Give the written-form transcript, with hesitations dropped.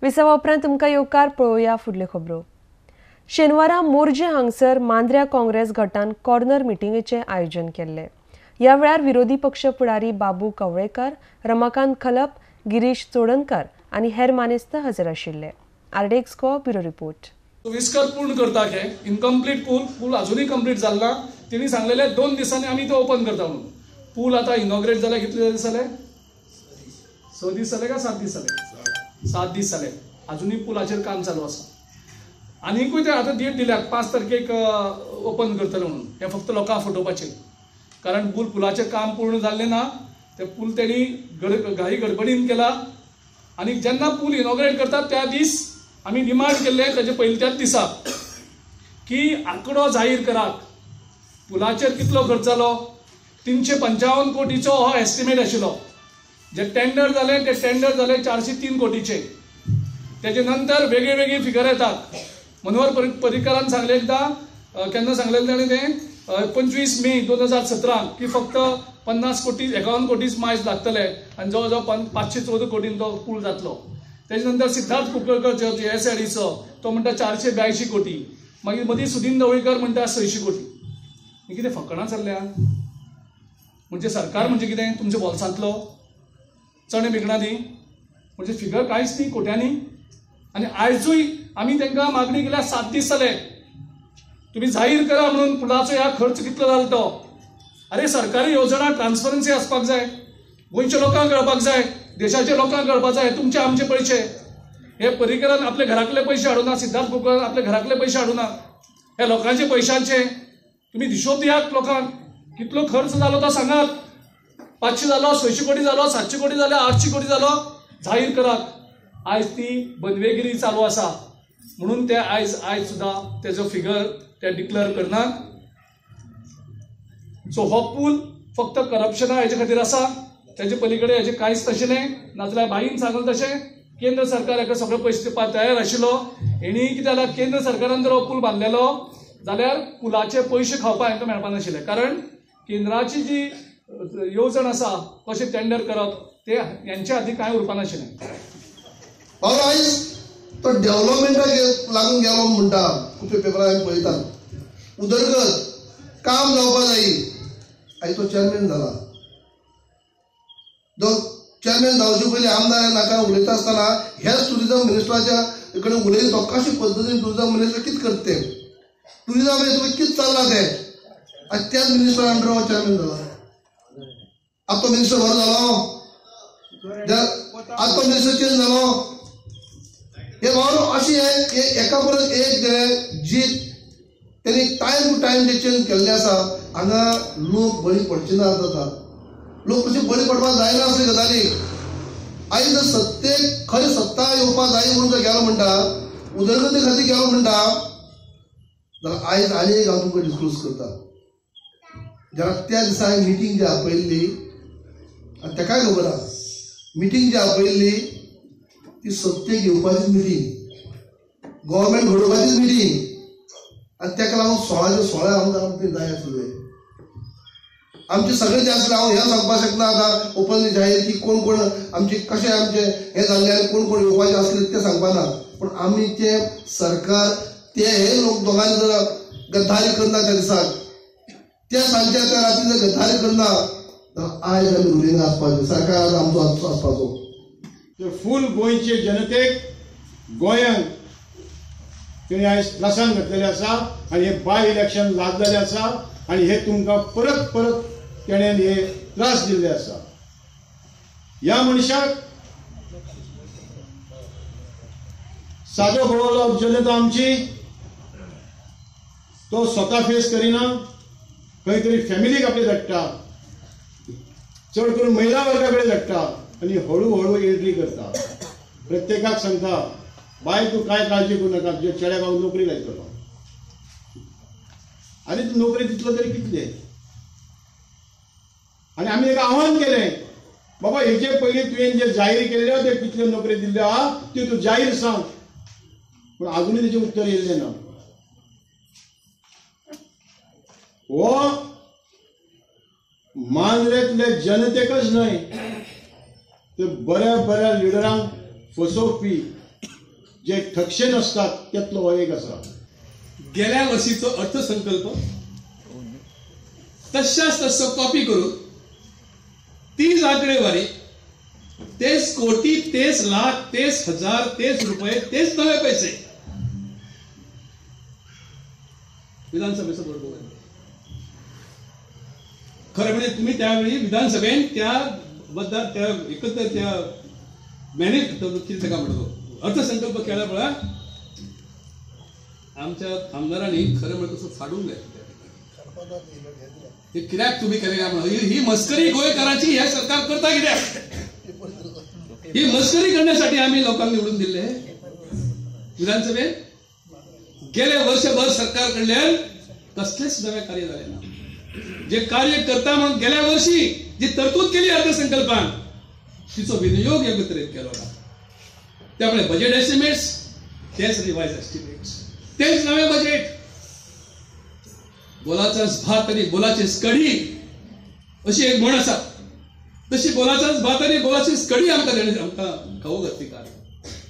विसावा उपरांत तुमकां येवकार पळोवया फुडल्यो खबरो। शेनवारा मोर्जे हांगसर मांद्र्या काँग्रेस गटान कॉर्नर मिटिंगेचे आयोजन केल्ले। ह्या वेळार विरोधी पक्ष फुडारी बाबू कवळेकर, रमाकांत खलप, गिरीश चोडणकर आनी हेर मानेस्त हजर आशिल्ले। आरडेक्सको ब्युरो रिपोर्ट। विस्कर पूर्ण करता के इनकम्प्लीट पूल अजूनही कंप्लीट झाला। तिने सांगलेले 2 दिवसांनी आम्ही तो ओपन करता म्हणून। पूल आता इनॉग्रेट झाला कितले दीस जाले? 6 दीस जाले का 7 दीस जाले? 7 दीस जाले। अजूनही पुलाचेर काम चालू आसा। आनीकूय ते आता डेट दिल्यात 5 तारखेक ओपन करतले म्हणून। हे फक्त लोकांक फटोवपाचे, कारण पुलाचें काम पूर्ण जाल्ले ना। ते पूल तेणी घाई गडबडीन केला आणि जेन्ना पूल इनॉग्रेट करतात त्या दीस आम्ही डिमांड केले त्याचे पयलींच्याच दिसा की आंकडो जाहीर करात। पुलाचेर कितलो खर्च जालो? 355 कोटीचो हो एस्टिमेट आशिल्लो। जे टेंडर जाले ते टेंडर जाले 403 कोटीचे। त्याचे नंतर वेगळे वेगळे फिगर येतात। मनोहर पर्रीकरान सांगले एकदा, केन्ना सांगलेलें ताणें तें 25 मे 2017 की फक्त 50 कोटी 51 कोटीच मायज लागतले आणि जवळ जवळ 514 कोटीन तो पूल जातलो। त्याच्यानंतर सिद्धार्थ कुंकळकर JSIDचो तो म्हणटा 482 कोटी। मागीर मदीं सुदीन ढवळीकर म्हणटा 600 कोटी। हे कितें फकाणां चल्ल्या? म्हणजे सरकार म्हणजे कितें तुमच्या बोल्सांतलो चणे बिगणा दी? म्हणजे फिगर कांयच न्ही कोट्यांनी। आणि आयजूय आमी तांकां मागणी केल्या 7 दीस जाले, तुम्ही जाहीर करा म्हणून पुलाचो ह्या खर्च कितलो जालो तो। अरे सरकारी योजना ट्रान्सपरन्सी आसपाक जाय, गोंयच्या लोकांक कळपाक जाय, देशाच्या लोकांक कळपाक जाय तुमचे आमचे पैसे। हे पर्रीकरान आपले घरातले पैसे हाडूना, सिद्धार्थ कुंकळकर आपले घरातले पैसे हाडूना, हे लोकांचे पैशांचे तुम्ही हिशोब दियात लोकांक। कितलो खर्च जालो तो सांगात। 500 जालो, 600 कोटी जालो, 700 कोटी जालो, 800 कोटी जालो, जाहीर करात। आज ती बनवेगिरी चालू आसा म्हणून ते आज सुद्धा त्याचो फिगर ते डिक्लेअर करनात। सो हो पूल फक्त करप्शना हेजे खातीर आसा, त्याचे पलीकडे हेजे कांयच तशें न्हय। नाजाल्यार बाईन सांगलें तशें केंद्र सरकार हेका सगळे पयशे दिवपाक तयार आशिल्लो। हेणी कितें जाल्यार केंद्र सरकारान जर हो पूल बांदलेलो जाल्यार पुलाचे पयशे खावपाक हांकां मेळपा नाशिल्ले, कारण केंद्राची जी येवजण आसा कशें टेंडर करप ते यांच्या हाती कांय उरपा नाशिल्लें। आयज तो डेव्हलपमेंटाक लागून गेलो म्हणटा, खूब पेपरार आमी पळयतात। उदरगत काम जावपा जायी, आयज तो चेअरमॅन जाला। जो चेअरमॅन जावचे पयलीं आमदार नाका उलयता आसतना हेच टुरिझम मिनिस्टराच्या कडेन उलयता कशे पद्दतीन टुरिझम मिनिस्टर कितें करते, टुरिझम हे कितें चल्लां तें। आज त्याच मिनिस्टर अंडर हो चेअरमॅन जाला। आज तो मिनिस्टर बरो जालो, आज तो मिनिस्टर चेंज जालो। हे बाबा अशी आहे एका परत एक जीत त्यांनी टाइम टू टाइम जे चेंज केल्ले आसा। हांगा लोक बळी पडचे ना जाता, लोक कशे बळी पडपाक जायना असले गजाली। आयज जर सत्तेक खरी सत्ता येवपाक जाय म्हणून जर गेलो म्हणटा, उदरगती खातीर गेलो म्हणटा, जाल्यार आयज आनी एक हांव तुमकां डिस्क्लोज करता। जरा त्या दिसा हांवें मिटींग जी आपयल्ली आनी ताकाय खबर आसा, मिटींग जी आपयल्ली ती सत्तेक येवपाची मिटींग, गव्हर्नमेंट घडोवपाचीच मिटींग। आणि ताका लागून 16 आमदार जाय आसले। आमचे सगळे जे आसले हांव हें सांगपाक शकना आतां ओपनली जाहीर की कोण कोण आमचे कशें आमचे हें जाल्ले आनी कोण कोण येवपाचे आसले ते सांगपाना। पूण आमी ते सरकार ते हे लोक दोगांनी जर गद्दारी करना त्या दिसाक, त्या सांजच्या त्या राती जर गद्दारी करना जाल्यार आयज आमी रुलींग आसपाचें, सरकार आमचो आसपाचो। फूल गोंयचे जनतेक गोंयांत तेणी आयज त्रासान घातलेले आसा आनी हे बाय इलेक्शन लागलेले आसा आनी हे तुमकां परत परत तेणेन हे त्रास दिल्ले आसा। ह्या मनशाक सादो भोवलो जनता आमची तो स्वता फेस करिना, खंय तरी फॅमिलीक आपली धाडटा, चड करून महिला वर्गा कडेन धाडटा आनी हळू एंट्री करता। प्रत्येकाक सांगता बाय तूं कांय काळजी करूं नाका, तुज्या चेड्याक हांव नोकरी लायतलो। आनी तूं नोकरी दितलो तरी कितले? आनी आमी एक आव्हान केलें, बाबा हेचे पयलीं तुवें जे जाहीर केल्ल्यो ते कितल्यो नोकरी दिल्ल्यो आहा त्यो तूं जाहीर सांग। पूण अजूनय तेचें उत्तर येयल्लें ना। हो मांद्रेंतले जनतेकच न्हय तर बऱ्या बऱ्या लिडरांक फसोवपी जे ठक्षे नसतात त्यातलो हो एक आसा. गेल्या वर्षीचो अर्थसंकल्प तशाच तसो कॉपी करून तीच आकडेवारी, तेच कोटी, तेच लाख, तेच हजार, तेच रुपये, तेच नवे पैसे विधानसभेचं बरोबर आहे. खरं म्हणजे तुम्ही त्यावेळी विधानसभेत त्या एकत्र त्या किती म्हणतो अर्थसंकल्प केला पळा, आमच्या आमदारांनी खरं म्हणजे तसं फाडून घ्यायचं. हे कित्याक तुम्ही केले काय म्हणा, ही मस्करी गोयकाराची हे सरकार करता कित्याक? ही मस्करी करण्यासाठी आम्ही लोकांना निवडून दिले विधानसभेत. गेले वर्षभर सरकार कडल्यान कसलेच नवे कार्य झाले ना. जे कार्य करता म्हणून गेल्या वर्षी जी तरतूद केली अर्थसंकल्पान तिचो विनियोग योग्य तऱ्हेन केलो ना. त्यामुळे बजेट एस्टिमेट्स तेच रिवाइज एस्टिमेट्स, तेच नवे बजेट. बोलाचाच भात आणि बोलाचीच कढी अशी एक म्हण आसा, तशी बोलाचाच भात आणि बोलाचीच कढी आमकां खावूंक घातली.